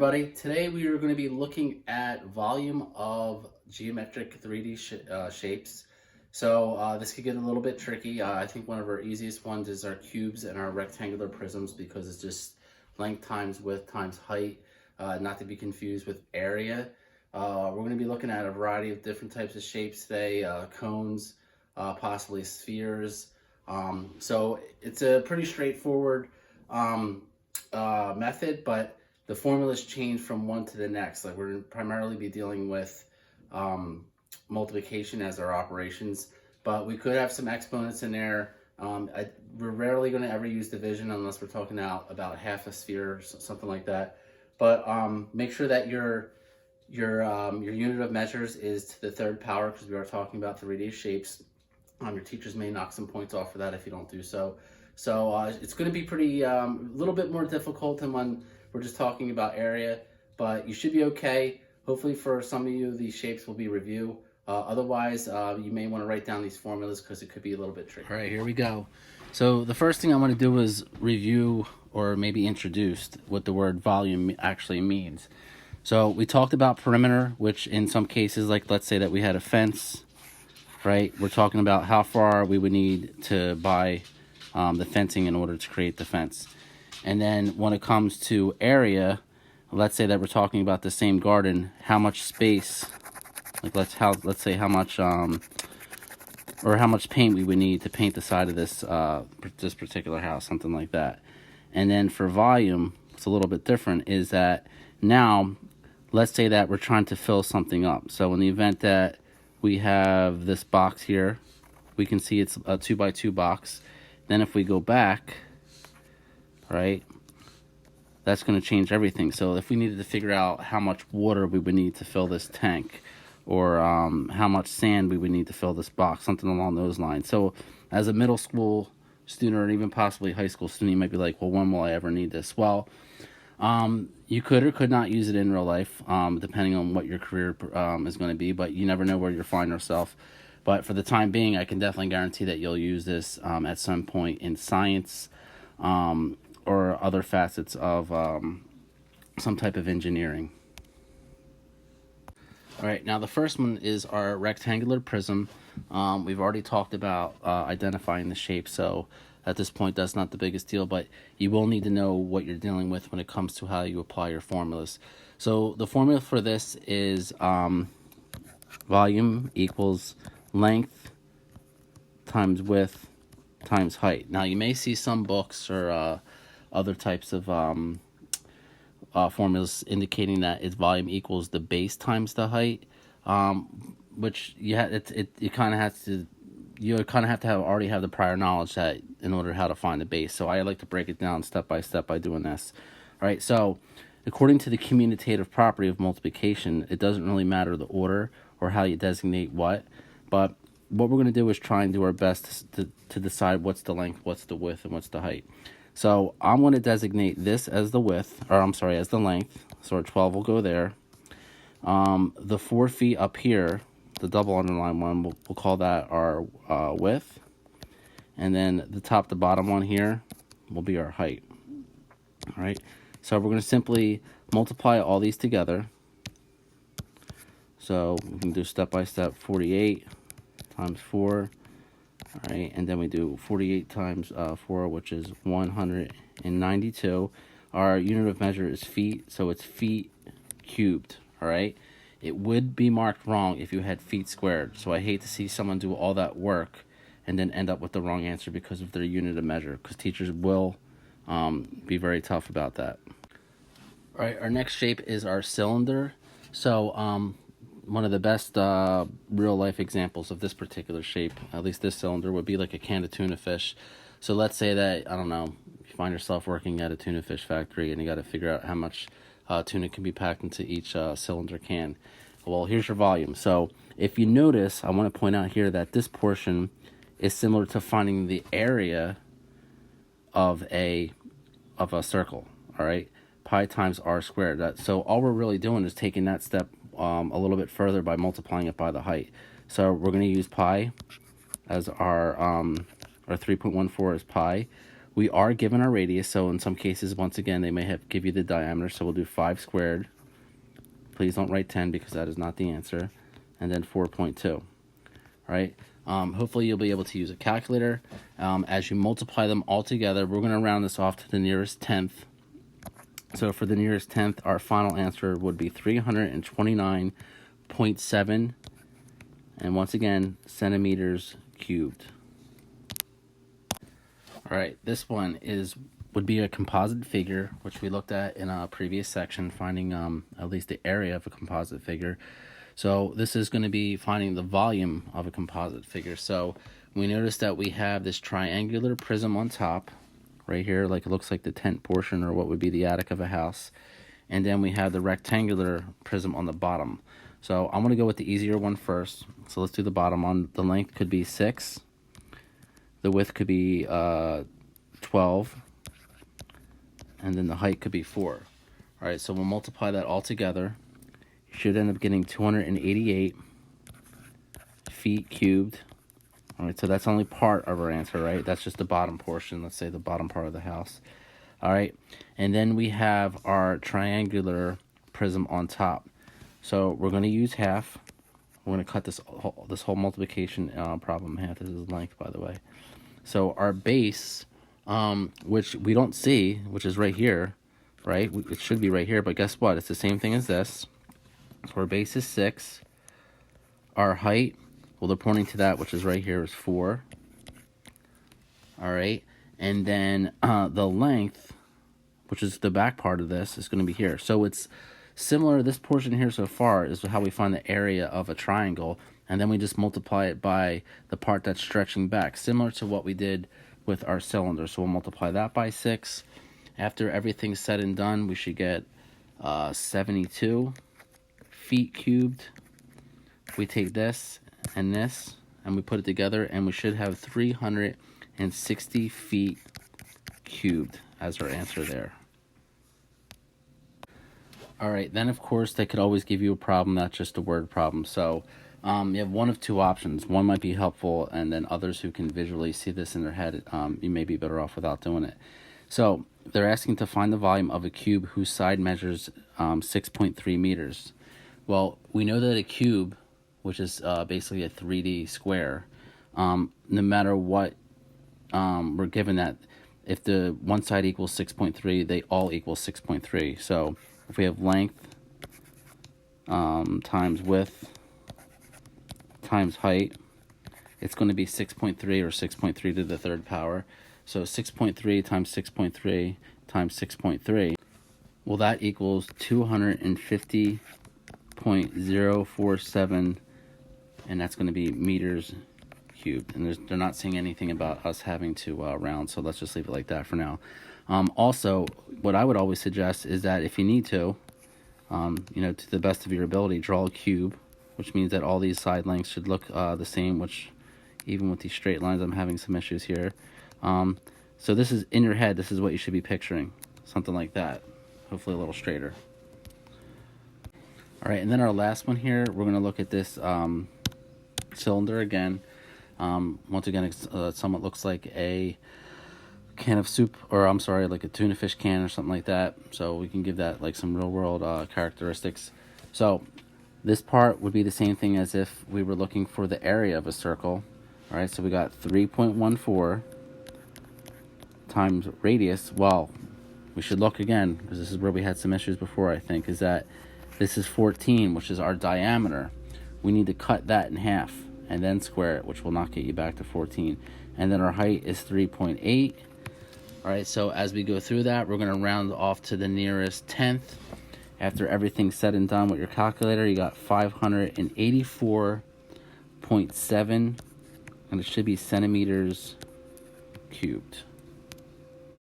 everybody. Today we are going to be looking at volume of geometric 3D shapes. So this could get a little bit tricky. I think one of our easiest ones is our cubes and our rectangular prisms because it's just length times width times height, not to be confused with area. We're going to be looking at a variety of different types of shapes today, cones, possibly spheres. So it's a pretty straightforward method, but the formulas change from one to the next. Like we're going to primarily be dealing with multiplication as our operations, but we could have some exponents in there. We're rarely going to ever use division unless we're talking about half a sphere or something like that. But make sure that your unit of measures is to the third power because we are talking about 3D shapes. Your teachers may knock some points off for that if you don't do so. So it's going to be pretty a little bit more difficult than when we're just talking about area, but you should be okay. Hopefully for some of you, these shapes will be review. Otherwise, you may want to write down these formulas because it could be a little bit tricky. All right, here we go. So the first thing I want to do is review or maybe introduce what the word volume actually means. So we talked about perimeter, which in some cases, like let's say that we had a fence, right? We're talking about how far we would need to buy the fencing in order to create the fence. And then when it comes to area, let's say that we're talking about the same garden, how much space, like let's say how much or how much paint we would need to paint the side of this this particular house, something like that. And then for volume, it's a little bit different, is that now let's say that we're trying to fill something up. So in the event that we have this box here, we can see it's a 2x2 box. Then if we go back, right, that's going to change everything. So if we needed to figure out how much water we would need to fill this tank, or how much sand we would need to fill this box, something along those lines. So as a middle school student or even possibly high school student, you might be like, well, when will I ever need this? Well, you could or could not use it in real life, depending on what your career is going to be, but you never know where you'll find yourself. But for the time being, I can definitely guarantee that you'll use this at some point in science or other facets of some type of engineering. All right, now the first one is our rectangular prism. We've already talked about identifying the shape, so at this point that's not the biggest deal, but you will need to know what you're dealing with when it comes to how you apply your formulas. So the formula for this is volume equals length times width times height. Now you may see some books or other types of formulas indicating that its volume equals the base times the height, which you kind of have to already have the prior knowledge that in order how to find the base. So I like to break it down step by step by doing this. All right, so according to the commutative property of multiplication, it doesn't really matter the order or how you designate what, but what we're going to do is try and do our best to decide what's the length, what's the width, and what's the height. So I'm going to designate this as the width, or I'm sorry, as the length. So our 12 will go there. The 4 feet up here, the double underline one, we'll call that our width. And then the top to bottom one here will be our height. All right. So we're going to simply multiply all these together. So we can do step by step 48 times 4. All right, and then we do 48 times 4, which is 192. Our unit of measure is feet, so it's feet cubed. All right, it would be marked wrong if you had feet squared. So I hate to see someone do all that work and then end up with the wrong answer because of their unit of measure, because teachers will be very tough about that. All right, our next shape is our cylinder. So one of the best real-life examples of this particular shape, at least this cylinder, would be like a can of tuna fish. So let's say that, I don't know, you find yourself working at a tuna fish factory and you got to figure out how much tuna can be packed into each cylinder can. Well, here's your volume. So if you notice, I want to point out here that this portion is similar to finding the area of a circle, all right? Pi times r squared. So all we're really doing is taking that step a little bit further by multiplying it by the height. So we're going to use pi as our 3.14 is pi. We are given our radius, so in some cases, once again, they may give you the diameter, so we'll do 5 squared. Please don't write 10 because that is not the answer. And then 4.2, right? Hopefully you'll be able to use a calculator. As you multiply them all together, we're going to round this off to the nearest tenth. So for the nearest tenth, our final answer would be 329.7, and once again, centimeters cubed. All right, this one would be a composite figure, which we looked at in a previous section, finding at least the area of a composite figure. So this is going to be finding the volume of a composite figure. So we notice that we have this triangular prism on top, right here, like it looks like the tent portion or what would be the attic of a house. And then we have the rectangular prism on the bottom. So I'm going to go with the easier one first. So let's do the bottom one. The length could be 6. The width could be 12. And then the height could be 4. All right, so we'll multiply that all together. You should end up getting 288 feet cubed. All right, so that's only part of our answer, right? That's just the bottom portion, let's say the bottom part of the house. All right, and then we have our triangular prism on top. So we're going to use half. We're going to cut this whole multiplication problem in half. This is length, by the way. So our base, which we don't see, which is right here, right? It should be right here, but guess what? It's the same thing as this. So our base is 6. Our height, well, they're pointing to that, which is right here, is 4. All right, and then the length, which is the back part of this, is going to be here. So it's similar. This portion here so far is how we find the area of a triangle, and then we just multiply it by the part that's stretching back, similar to what we did with our cylinder. So we'll multiply that by 6. After everything's said and done, we should get 72 feet cubed. We take this, and we put it together, and we should have 360 feet cubed as our answer there. All right, then of course they could always give you a problem that's just a word problem. So you have one of two options. One might be helpful, and then others who can visually see this in their head, you may be better off without doing it. So they're asking to find the volume of a cube whose side measures 6.3 meters. Well, we know that a cube, which is basically a 3D square, no matter what we're given, that if the one side equals 6.3, they all equal 6.3. So if we have length times width times height, it's going to be 6.3 or 6.3 to the third power. So 6.3 times 6.3 times 6.3, well, that equals 250.047, and that's going to be meters cubed. And they're not saying anything about us having to round, so let's just leave it like that for now. Also, what I would always suggest is that if you need to, to the best of your ability, draw a cube, which means that all these side lengths should look the same, which even with these straight lines, I'm having some issues here. So this is in your head, this is what you should be picturing, something like that, hopefully a little straighter. All right, and then our last one here, we're going to look at this cylinder again. Once again, it somewhat looks like a can of soup, or I'm sorry, like a tuna fish can or something like that. So we can give that like some real world characteristics. So this part would be the same thing as if we were looking for the area of a circle. All right, so we got 3.14 times radius. Well, we should look again, because this is where we had some issues before, I think, is that this is 14, which is our diameter. We need to cut that in half and then square it, which will not get you back to 14. And then our height is 3.8. All right, so as we go through that, we're going to round off to the nearest tenth. After everything's said and done with your calculator, you got 584.7, and it should be centimeters cubed.